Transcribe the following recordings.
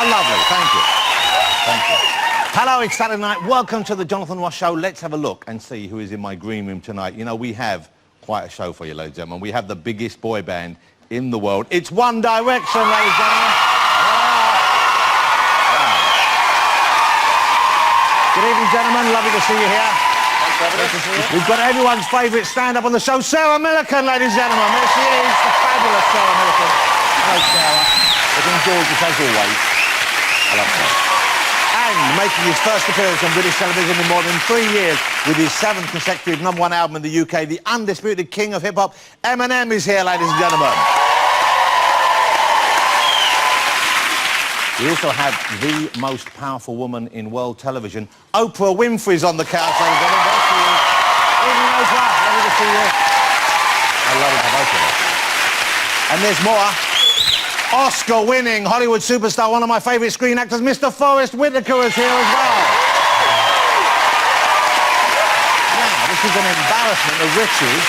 How lovely. Thank you. Thank you. Hello, it's Saturday night. Welcome to the Jonathan Ross Show. Let's have a look and see who is in my green room tonight. You know, we have quite a show for you, ladies and gentlemen. We have the biggest boy band in the world. It's One Direction, ladies and gentlemen. Good evening, gentlemen. Lovely to see you here. Thanks for having us. We've got everyone's favourite stand-up on the show, Sarah Millican, ladies and gentlemen. There she is, the fabulous Sarah Millican. Hello, Sarah. Looking gorgeous as always. I love Sarah. And making his first appearance on British television in more than 3 years with his 7th consecutive #1 album in the UK, the undisputed king of hip-hop, Eminem, is here, ladies and gentlemen. We also have the most powerful woman in world television, Oprah Winfrey's on the couch, ladies and gentlemen. There she is. Evening, Oprah. Lovely to see you. I love to have Oprah there. And there's more. Oscar-winning Hollywood superstar, one of my favourite screen actors, Mr. Forrest Whitaker, is here as well. Now, this is an embarrassment of riches.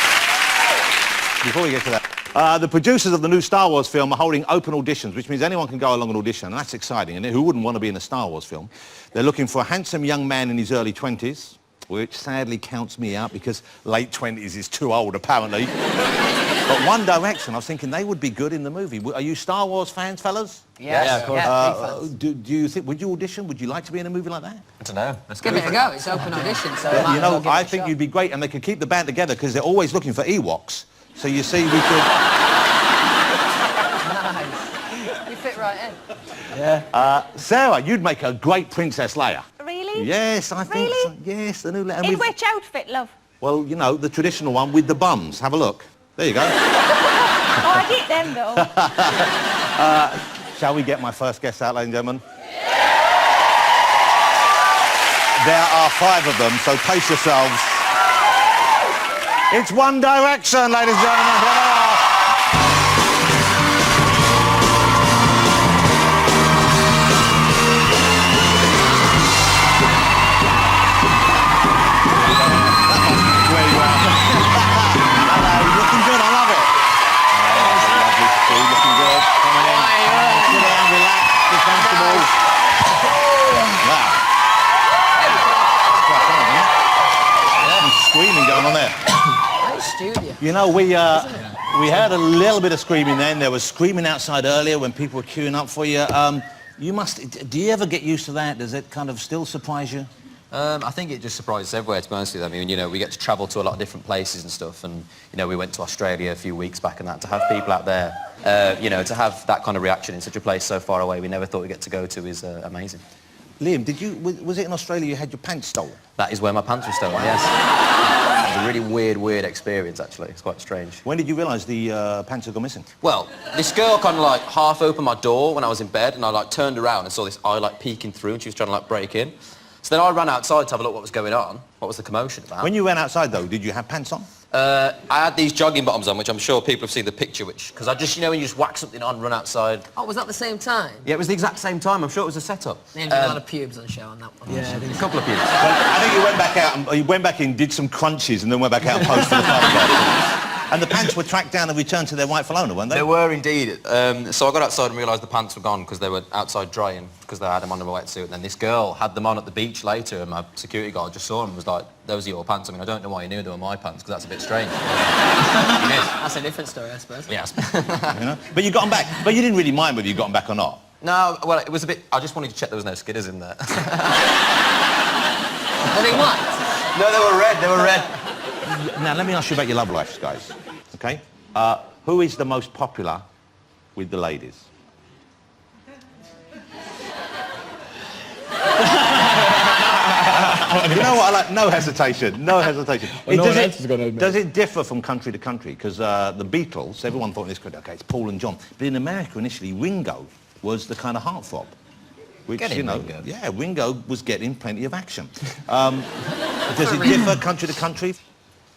Before we get to that, the producers of the new Star Wars film are holding open auditions, which means anyone can go along and audition, and that's exciting. And who wouldn't want to be in a Star Wars film? They're looking for a handsome young man in his early 20s, which sadly counts me out because late 20s is too old, apparently. But One Direction, I was thinking they would be good in the movie. Are you Star Wars fans, fellas? Yes. Yeah, of course. Do you think, would you audition? Would you like to be in a movie like that? I don't know. Let's give it a go. It's open audition, so you know, I think you'd be great, and they could keep the band together because they're always looking for Ewoks. So you see, we could... Nice. You fit right in. Yeah. Sarah, you'd make a great Princess Leia. Really? Yes, I think so. Yes, the new... In which outfit, love? Well, you know, the traditional one with the bums. Have a look. There you go. Oh, I get them, though. Shall we get my first guest out, ladies and gentlemen? There are 5 of them, so pace yourselves. It's One Direction, ladies and gentlemen. Here they are. Looking good, I love it. Lovely to see, looking good. Coming in. Sit down, relax, be comfortable. Wow. Some screaming going on there. Studio. You know, we heard a little bit of screaming then. There was screaming outside earlier when people were queuing up for you. Do you ever get used to that? Does it kind of still surprise you? I think it just surprises everywhere, to be honest with you. I mean, you know, we get to travel to a lot of different places and stuff, and, you know, we went to Australia a few weeks back and that. To have people out there, you know, to have that kind of reaction in such a place so far away we never thought we'd get to go to is amazing. Liam, was it in Australia you had your pants stolen? That is where my pants were stolen, yes. It was a really weird experience, actually. It's quite strange. When did you realise the pants had gone missing? Well, this girl kind of, like, half opened my door when I was in bed, and I, like, turned around and saw this eye, like, peeking through, and she was trying to, like, break in. So then I ran outside to have a look what was going on. What was the commotion about? When you went outside, though, did you have pants on? I had these jogging bottoms on, which I'm sure people have seen the picture, because I just, you know, when you just whack something on, run outside. Oh, was that the same time? Yeah, it was the exact same time. I'm sure it was a setup. Named a lot of pubes on show on that one. Yeah, a couple of pubes. Well, I think you went back out, and you went back in, did some crunches, and then went back out and posted the photograph. And the pants were tracked down and returned to their rightful owner, weren't they? They were indeed. So I got outside and realised the pants were gone because they were outside drying, because they had them on in my wetsuit. And then this girl had them on at the beach later, and my security guard just saw them and was like, those are your pants. I mean, I don't know why you knew they were my pants, because that's a bit strange. That's a different story, I suppose. Yes. You know? But you got them back. But you didn't really mind whether you got them back or not. No, well, it was a bit... I just wanted to check there was no skidders in there. Were they what? No, they were red. They were red. Now, let me ask you about your love lives, guys. OK? Who is the most popular with the ladies? You know what I like? No hesitation. No hesitation. Well, Does it differ from country to country? Because the Beatles, everyone thought in this country, OK, it's Paul and John. But in America, initially, Ringo was the kind of heartthrob. Which, you know, Ringo. Yeah, Ringo was getting plenty of action. Does it differ country to country?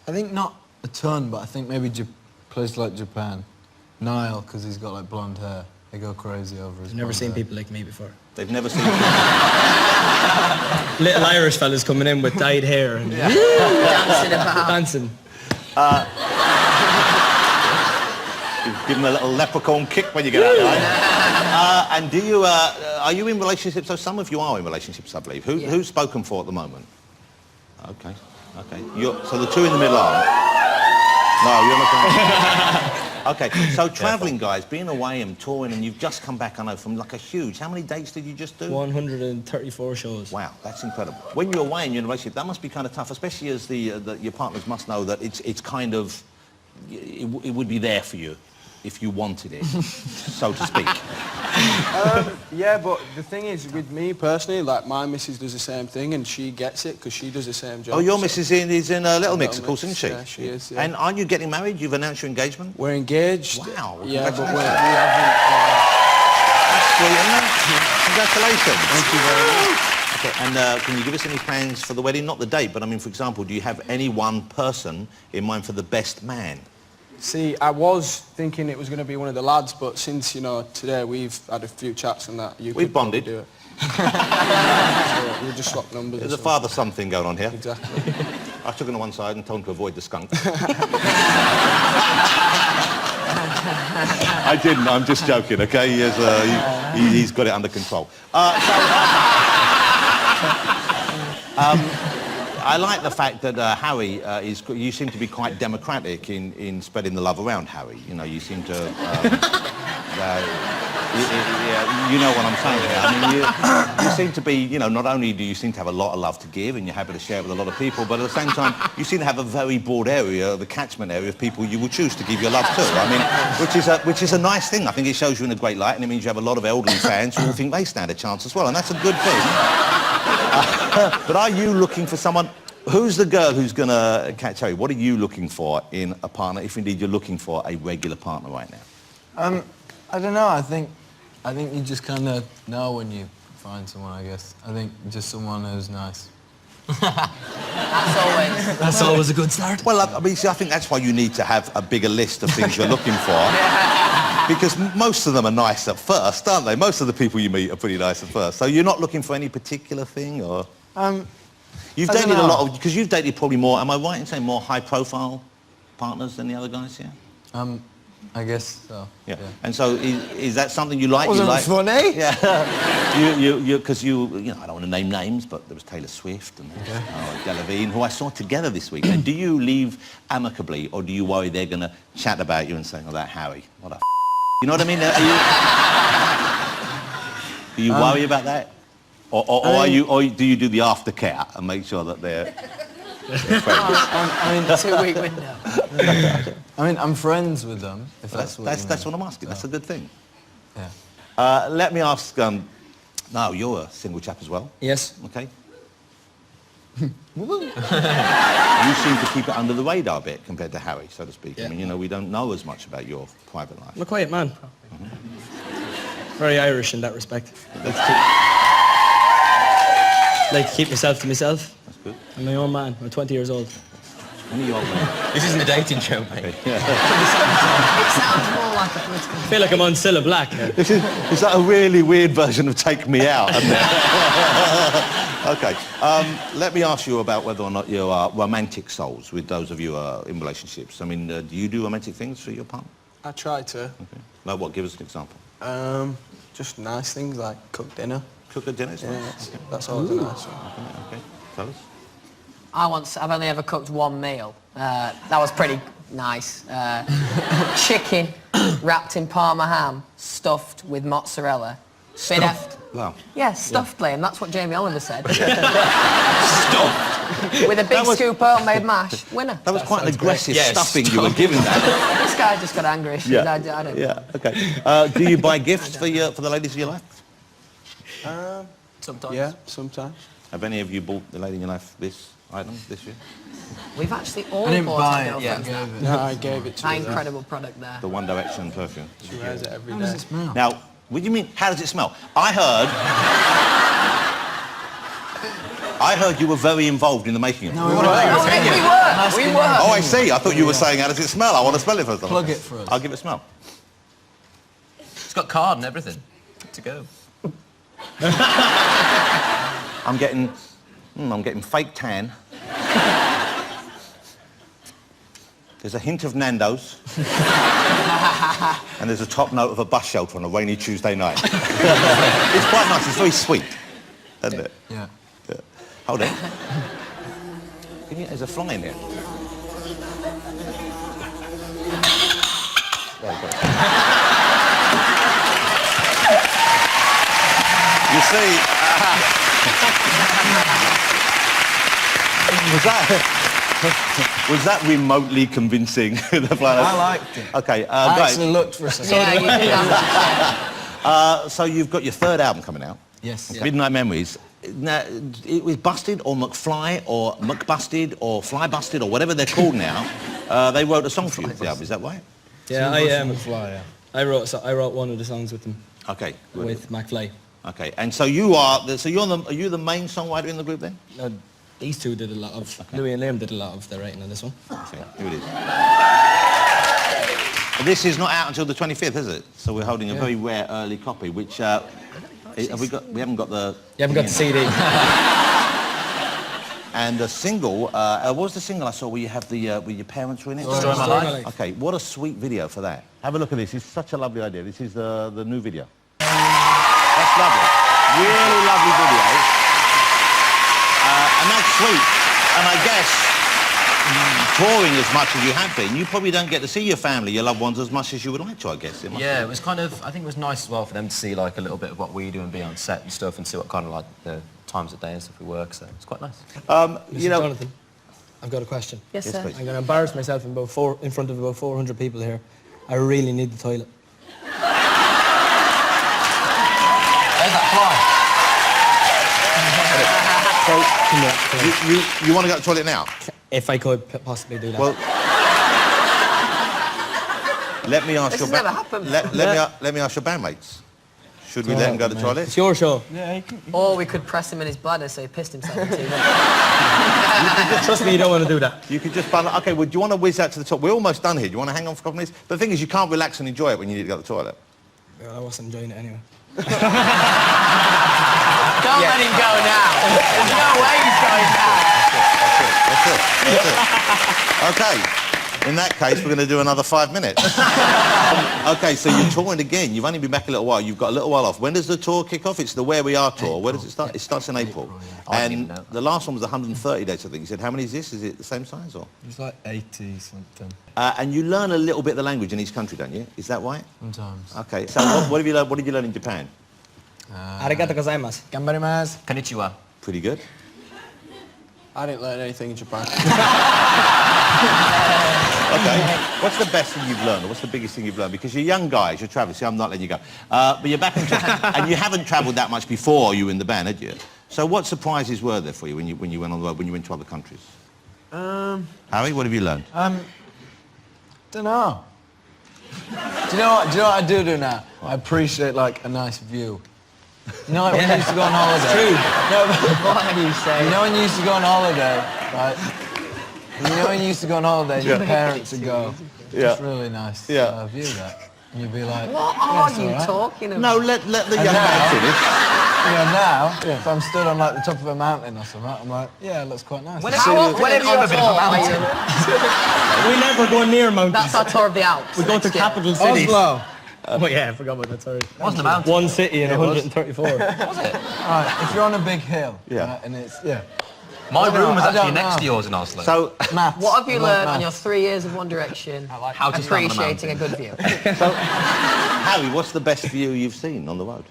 I think not a ton, but I think maybe places like Japan. Niall, because he's got, like, blonde hair. They go crazy over his I've never seen hair. people like me before. They've never seen... Little Irish fellas coming in with dyed hair and Dancing about. dancing. Give them a little leprechaun kick when you get out there. And do you, are you in relationships? So some of you are in relationships, I believe. Who's spoken for at the moment? Okay, okay. So the two in the middle aren't? No, you're not. Okay, so travelling, guys, being away and touring, and you've just come back, I know, from like a huge... How many dates did you just do? 134 shows. Wow, that's incredible. When you're away and you're in a relationship, that must be kind of tough, especially as your partners must know that it's kind of... It would be there for you if you wanted it, so to speak. Yeah, but the thing is, with me personally, like my missus does the same thing and she gets it because she does the same job. Oh, your missus is in Little Mix, of course, Mix, isn't she? yeah, she is, yeah. And aren't you getting married? You've announced your engagement? We're engaged. Wow, well, yeah, but we congratulations. haven't... That's sweet, isn't it? Congratulations. Thank you very much. Okay, and can you give us any plans for the wedding? Not the date, but I mean, for example, do you have any one person in mind for the best man? See, I was thinking it was going to be one of the lads, but since, you know, today we've had a few chats and that, We've bonded. Do it. So we'll just swap numbers. There's a father-son thing going on here. Exactly. I took him to one side and told him to avoid the skunk. I didn't, I'm just joking, okay? He's got it under control. I like the fact that Harry you seem to be quite democratic in spreading the love around, Harry. You know, you seem to... you know what I'm saying here. I mean, you seem to be, you know, not only do you seem to have a lot of love to give and you're happy to share it with a lot of people, but at the same time, you seem to have a very broad area, the catchment area of people you will choose to give your love to. I mean, which is a nice thing. I think it shows you in a great light, and it means you have a lot of elderly fans who all think they stand a chance as well, and that's a good thing. But are you looking for someone... Who's the girl who's going to catch Harry? What are you looking for in a partner, if indeed you're looking for a regular partner right now? I don't know. I think you just kind of know when you find someone, I guess. I think just someone who's nice. That's always a good start. Well, I mean, see, I think that's why you need to have a bigger list of things you're looking for. Because most of them are nice at first, aren't they? Most of the people you meet are pretty nice at first. So you're not looking for any particular thing, or...? You've dated a lot of... Because you've dated probably more... Am I right in saying more high-profile partners than the other guys, yeah? I guess so. Yeah. And so is that something you like? Wasn't funny? Yeah. Because you know, I don't want to name names, but there was Taylor Swift and Delavine, who I saw together this week. And do you leave amicably, or do you worry they're going to chat about you and say, oh, that Harry, what a You know what I mean? Do you worry about that? Or do you do the aftercare and make sure that they're I mean, 2-week window. I mean, I'm friends with them, if that's what you mean. That's what I'm asking. That's a good thing. Yeah. Let me ask, now, you're a single chap as well. Yes. Okay. You seem to keep it under the radar a bit compared to Harry, so to speak. Yeah. I mean, you know, we don't know as much about your private life. I'm a quiet man. Very Irish in that respect. Like to keep myself to myself. That's good. I'm my own man. I'm 20 years old. When are you old, man? This isn't a dating show, mate. It sounds more like a political... I feel like I'm on Cilla Black. Is that a really weird version of Take Me Out? Isn't it? Okay. Let me ask you about whether or not you are romantic souls with those of you who are in relationships. I mean, do you do romantic things for your partner? I try to. Okay. Like what? Give us an example. Just nice things like cook dinner. Cook a dinner? Yeah, Okay. that's always a nice one. Okay. Fellas? I've only ever cooked one meal. That was pretty nice. Chicken wrapped in Parma ham, stuffed with mozzarella. Wow. Yeah, stuffed, Liam. That's what Jamie Oliver said. Stuffed? With a big scoop of homemade mash. Winner. That was quite an aggressive Yeah, stuffing you were giving that. This guy just got angry. I don't know. Yeah, okay. Do you buy gifts for the ladies of your life? Sometimes. Yeah, sometimes. Have any of you bought the lady in your life this item this year? We've actually all I didn't bought buy our it, yeah. girlfriends that. No, I gave it to That her. incredible product there. The One Direction perfume. She wears it every How day. does it smell? Now, what do you mean, how does it smell? I heard you were very involved in the making of it. No, We were. Oh, I see. I thought you were saying, how does it smell? I want to smell it first. Plug it for us. I'll give it a smell. It's got card and everything. Good to go. I'm getting fake tan. There's a hint of Nando's. And there's a top note of a bus shelter on a rainy Tuesday night. It's quite nice. It's very sweet, isn't it? Yeah. Yeah. Hold on. There's a fly in there. There you go. You see, was that remotely convincing? The fly? I liked it. Okay, I great. actually looked for a second. Yeah, you did that. So you've got your third album coming out. Yes. Yeah. Midnight Memories. Now, it was Busted or McFly or McBusted or Fly Busted or whatever they're called now. They wrote a song for you for the album, is that right? Yeah, Fly, I wrote one of the songs with them, Okay, good. with McFly. Okay, and so you are, are you the main songwriter in the group then? These two did a lot of, Louis and Liam did a lot of the writing on this one. Okay, here it is. This is not out until the 25th, is it? So we're holding a very rare early copy, which, we haven't got the... You haven't got the CD. And the single, what was the single I saw where you have the, where your parents were in it? Destroy My Life. Okay, what a sweet video for that. Have a look at this, it's such a lovely idea. This is the new video. That's lovely. Really lovely video. And that's sweet. And I guess, touring as much as you have been, you probably don't get to see your family, your loved ones as much as you would like to, I guess. Yeah, it was kind of, I think it was nice as well for them to see like a little bit of what we do and be on set and stuff and see what kind of like the times of day and stuff we work, so it's quite nice. You know, Jonathan, I've got a question. Yes, sir. please. I'm going to embarrass myself in front of about 400 people here. I really need the toilet. There's that So, you want to go to the toilet now? If I could possibly do that. Well, let me ask This your has never happened. let me ask your bandmates. Should we let him go to the toilet? It's your show. Or we could press him in his bladder so he pissed himself in 2 minutes. Trust me, you don't want to do that. You could just bundle. Okay, well, do you want to whiz out to the top? We're almost done here. Do you want to hang on for a couple of minutes? But the thing is, you can't relax and enjoy it when you need to go to the toilet. Well, I wasn't enjoying it anyway. Don't let him go now. There's no way he's going now. That's it. Okay. In that case, we're going to do another 5 minutes. Okay, so you're touring again. You've only been back a little while. You've got a little while off. When does the tour kick off? It's the Where We Are tour. April. Where does it start? It starts in April. And the last one was 130 days, I think. You said, how many is this? Is it the same size or? It's like 80 something. And you learn a little bit of the language in each country, don't you? Is that right? Sometimes. Okay, so what have you learned? What did you learn in Japan? Arigato gozaimasu. Gambarimasu. Konnichiwa. Pretty good. I didn't learn anything in Japan. Okay. What's the best thing you've learned, or what's the biggest thing you've learned? Because you're young guys, you're travelling. See, I'm not letting you go. But you're back in Japan, and you haven't travelled that much before you were in the band, had you? So what surprises were there for you when you went on the road, when you went to other countries? Harry, what have you learned? Don't know. Do you know what I do now? I appreciate like a nice view. You know, like when you used to go on holiday. True. No, but What are you saying? you know when you used to go on holiday, right? You know when you used to go on holiday, and your parents would go, "It's really nice view that," and you'd be like, What "Yeah, are it's you all right." talking about? No, let the young now- man finish. You know, now, if I'm stood on like the top of a mountain or something, I'm like, yeah, it looks quite nice. How often Whenever on you've a ever been tour on a are mountain. We never go near mountains. That's our tour of the Alps. We go to next year. capital cities. Oslo. Oh yeah, I forgot about that, sorry. It wasn't a mountain. One city in 134. Right, if you're on a big hill, Yeah. right, and it's, My room was I actually don't next know. to yours in Oslo. So, maths. What have you I like learned on your maths. 3 years of One Direction? How to stand on a Appreciating a good view. Harry, what's the best view you've seen on the road?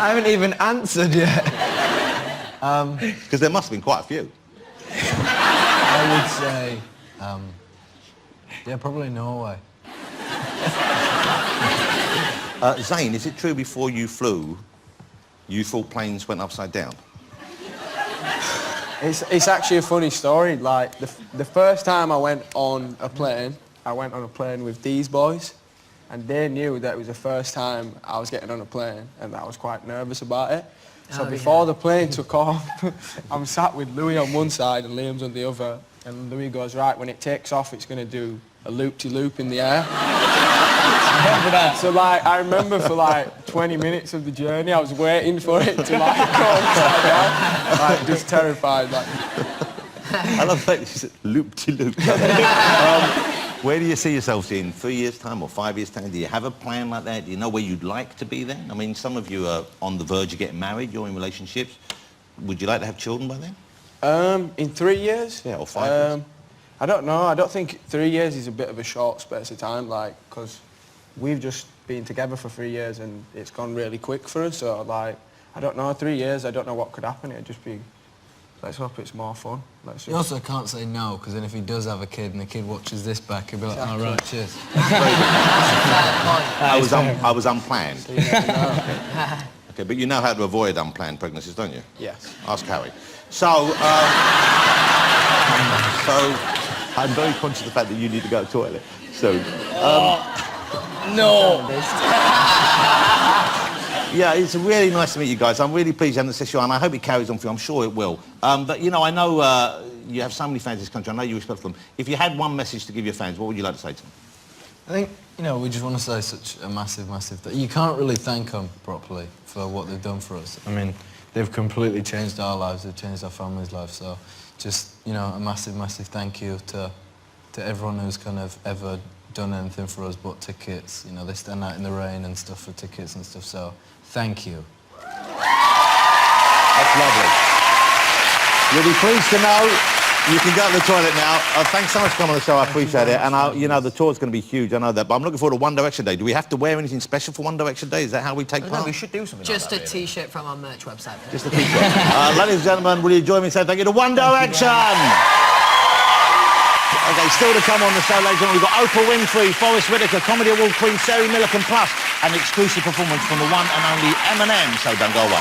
I haven't even answered yet. Because there must have been quite a few. I would say, yeah, probably Norway. Zane, is it true before you flew, you thought planes went upside down? It's actually a funny story. Like, the first time I went on a plane with these boys, and they knew that it was the first time I was getting on a plane, and I was quite nervous about it. So before the plane took off, I'm sat with Louis on one side and Liam's on the other, and Louis goes, right, when it takes off, it's going to do a loop-de-loop in the air. So, like, I remember for, like, 20 minutes of the journey. I was waiting for it to like go upside down. Like, just terrified. Like. I love that you said loop-de-loop. Where do you see yourselves in 3 years' time or 5 years' time? Do you have a plan like that? Do you know where you'd like to be then? I mean, some of you are on the verge of getting married. You're in relationships. Would you like to have children by then? In 3 years? Yeah, or 5 years? I don't know. I don't think 3 years is a bit of a short space of time, like, because we've just been together for 3 years and it's gone really quick for us. So, like, I don't know. 3 years, I don't know what could happen. It'd just be... Let's hope it's more fun. You also can't say no, because then if he does have a kid and the kid watches this back, he'll be like, all right, cheers. I was unplanned. Okay, but you know how to avoid unplanned pregnancies, don't you? Yes. Ask Harry. So I'm very conscious of the fact that you need to go to the toilet. So, No! yeah, it's really nice to meet you guys. I'm really pleased you haven't session, and I hope it carries on for you. I'm sure it will. But, you know, I know you have so many fans in this country. I know you respect them. If you had one message to give your fans, what would you like to say to them? I think, you know, we just want to say such a massive you can't really thank them properly for what they've done for us. I mean, they've completely changed our lives, they've changed our family's lives, so just, you know, a massive thank you to everyone who's kind of ever done anything for us but tickets. You know, they stand out in the rain and stuff for tickets and stuff, so thank you. That's lovely. You'll be pleased to know you can go to the toilet now. Thanks so much for coming on the show. I appreciate it. And, you know, the tour's going to be huge. I know that. But I'm looking forward to One Direction Day. Do we have to wear anything special for One Direction Day? Is that how we take part? No, we should do something Just like a that, T-shirt from our merch website. Just a T-shirt. Ladies and gentlemen, will you join me in saying thank you to One Direction? Okay, still to come on the show, ladies and gentlemen, we've got Oprah Winfrey, Forrest Whitaker, Comedy Award Queen Millican, plus an exclusive performance from the one and only Eminem. So don't go away.